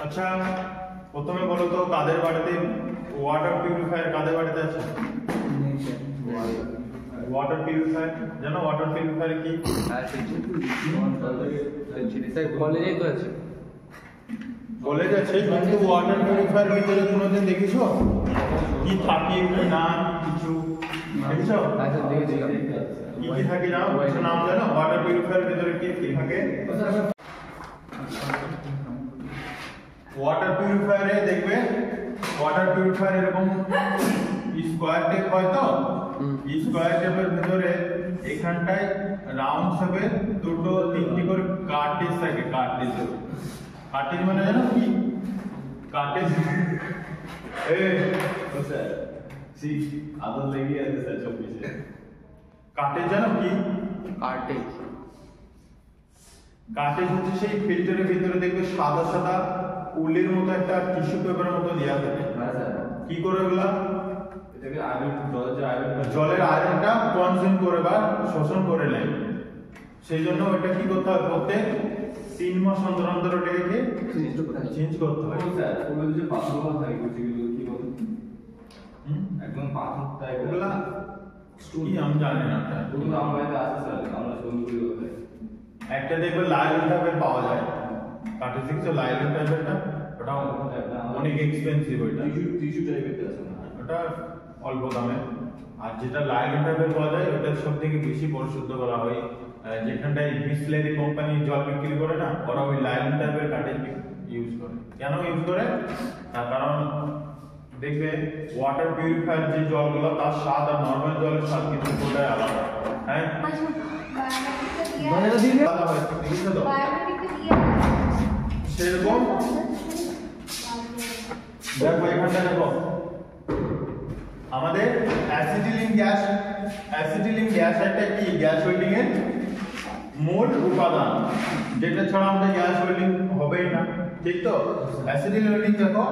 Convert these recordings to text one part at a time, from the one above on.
আচ্ছা প্রথমে বলো তো কাদের বাড়িতে ওয়াটার পিউরিফায়ার কাদের বাড়িতে আছে? ওয়াটার পিউরিফায়ার জানো ওয়াটার পিউরিফায়ার কি? কলেজে তো আছে। কলেজ আছে কিন্তু ওয়াটার পিউরিফায়ার ভিতরে কোনোদিন দেখেছো কি থাকে কি না কিছু দেখেছো? আচ্ছা দেখেছিলাম। কি কি থাকে জানো? কিছু নাম জানো ওয়াটার পিউরিফায়ার ভিতরে কি কি থাকে? ওয়াটার পিউরিফায়ারে দেখবে ওয়াটার পিউরিফায়ার এরকম স্কোয়ার টেপ হয় তো স্কোয়ার টেপের ভিতরে এখানটায় রাউন্ড শেপের দুটো তিনটি করে কার্টেজ থাকে। কার্টেজ কার্টেজ মানে জানো কি? কার্টেজ স্যার সি আদর লেগে আছে স্যার 24 এ। কার্টেজ জানো কি? কার্টেজ কার্টেজ হচ্ছে সেই ফিল্টারের ভিতরে দেখবে সাদা সাদা উলের মতো একটা টিস্যু পেপারের মতো দেওয়া থাকে। হ্যাঁ স্যার। কি করে ওগুলা? এটাকে আয়রন জলের আয়রনটা কনজিউম করে বা শোষণ করে নেয়। সেই জন্য ওটা কি করতে হয়? প্রত্যেক 3 মাস অন্তর অন্তর ওটাকে চেঞ্জ করতে হয়। স্যার ওগুলো যে পাথর থাকে সেগুলো কি বলে? একদম পাথর টাইপ ওগুলা কি আমি জানি না। ওগুলো আমার বাড়িতে আছে স্যার, আমরা সবগুলো ওখানে একটা দেখবে লাইলন টাইপের পাওয়া যায়। কাটে দেখছো লাইলন টাইপেরটা? ওটা অনেক এক্সপেন্সিভ। ওইটা টিস্যু টাইপের আছে না, ওটা অল্প দামে। আর যেটা লাইলন টাইপের পাওয়া যায় ওটা সবথেকে বেশি পরিশুদ্ধ করা হয়। যেখানটায় বিসলেরি কোম্পানি জল বিক্রি করে না, ওরা ওই লাইলন টাইপের কাটেজ ইউজ করে। কেন ইউজ করে? তার কারণ দেখবে ওয়াটার পিউরিফায়ার যে জলগুলো তার স্বাদ আর নর্মাল জলের স্বাদ কিন্তু পুরোটাই আলাদা। হ্যাঁ আলাদা হয়, দেখেছো তো? সেরকম দেখো এখানটা দেখো আমাদের অ্যাসিটিলিন গ্যাস একটা কি গ্যাস ওয়েল্ডিং এর মূল উপাদান, যেটা ছাড়া আমাদের গ্যাস ওয়েল্ডিং হবেই না। ঠিক তো? অ্যাসিটিলিন ওয়েল্ডিং দেখো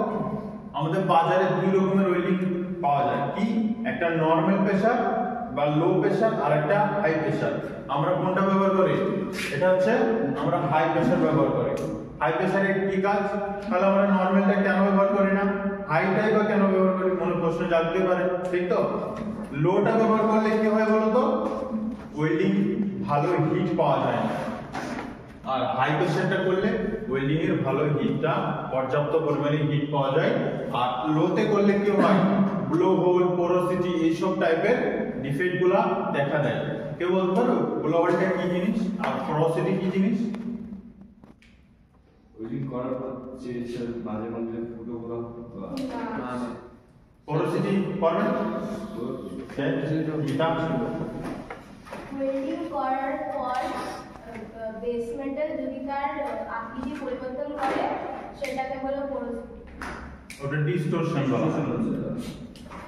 আমাদের বাজারে দুই রকমের ওয়েল্ডিং পাওয়া যায়। কি? একটা নরমাল প্রেসার বা লো প্রেসার আর একটা হাই প্রেসার। আমরা কোনটা ব্যবহার করি? এটা হচ্ছে আমরা হাই প্রেসার ব্যবহার করি। হাই প্রেসারে কি কাজ? তাহলে আমরা নরমালটা কেন ব্যবহার করি না, হাইটাই বা কেন ব্যবহার করি? মনে প্রশ্ন জাগতে পারে। ঠিক তো? লোটা ব্যবহার করলে কি হয় বলো তো? ওয়েল্ডিং ভালো হিট পাওয়া যায় না। আর হাই প্রেসারটা করলে ওয়েল্ডিং এর ভালো হিটটা পর্যাপ্ত পরিমাণে হিট পাওয়া যায়। আর লোতে করলে কি হয়? ব্লো হোল, পোরোসিটি এইসব টাইপের ডিফেক্টগুলো দেখা দেয়। কেউ বলতে পারো ব্লো হোলটা কি জিনিস আর পোরোসিটি কি জিনিস? ওইদিন করার পর যে মাঝে মাঝে ফুটো করা পোরোসিটি করবেন এটা ওয়েল্ডিং করার পর বেসমেন্টাল যদি তার আকৃতি পরিবর্তন করে সেটাকে বলে পোরোসিটি। ওটা ডিসটরশন বলা হয়।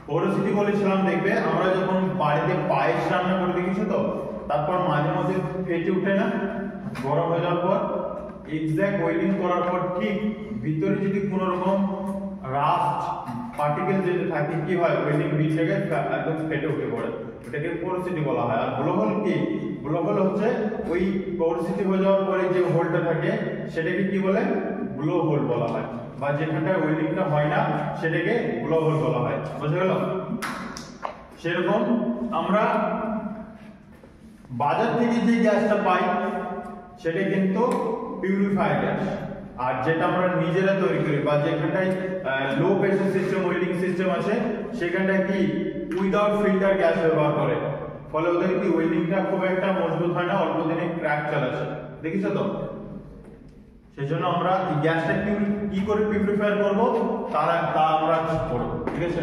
পোরোসিটি বলেছিলাম দেখবে আমরা যখন বাড়িতে পায়েস রান্না করে দেখেছো তো, তারপর মাঝে মাঝে ফেটে উঠে না গরম হয়ে যাওয়ার পর? এক্সাক্ট ওয়েল্ডিং করার পর ঠিক ভিতরে যদি কোনো রকম রাস্ট পার্টিকেল যেটা থাকে কি হয়? ওয়েল্ডিং বিট থেকে একদম ফেটে উঠে পড়ে, এটাকে পোরোসিটি বলা হয়। আর ব্লো হোল কি? ব্লো হোল হচ্ছে ওই পোরোসিটি হয়ে যাওয়ার পরে যে হোলটা থাকে সেটাকে কি বলে? ব্লো হোল বলা হয়। বা যেখানটায় ওয়েল্ডিংটা হয় না সেটাকে ব্লো হোল বলা হয়। বুঝা গেল? সেরকম আমরা বাজার থেকে যে গ্যাসটা পাই সেটা কিন্তু পিউরিফায়ার গ্যাস। আর যেটা আমরা নিজেরা তৈরি করি বা যেখানটায় low pressure system welding system আছে সেখানটায় কি উইদাউট ফিল্টার গ্যাস ব্যবহার করে। ফলে ওদের কি ওয়েল্ডিংটা খুব একটা মজবুত হয় না, অল্প দিনে ক্র্যাক চলে আসে। দেখেছো তো? সেই জন্য আমরা গ্যাসটা কি করে পিউরিফায়ার করবো তা আমরা করবো। ঠিক আছে?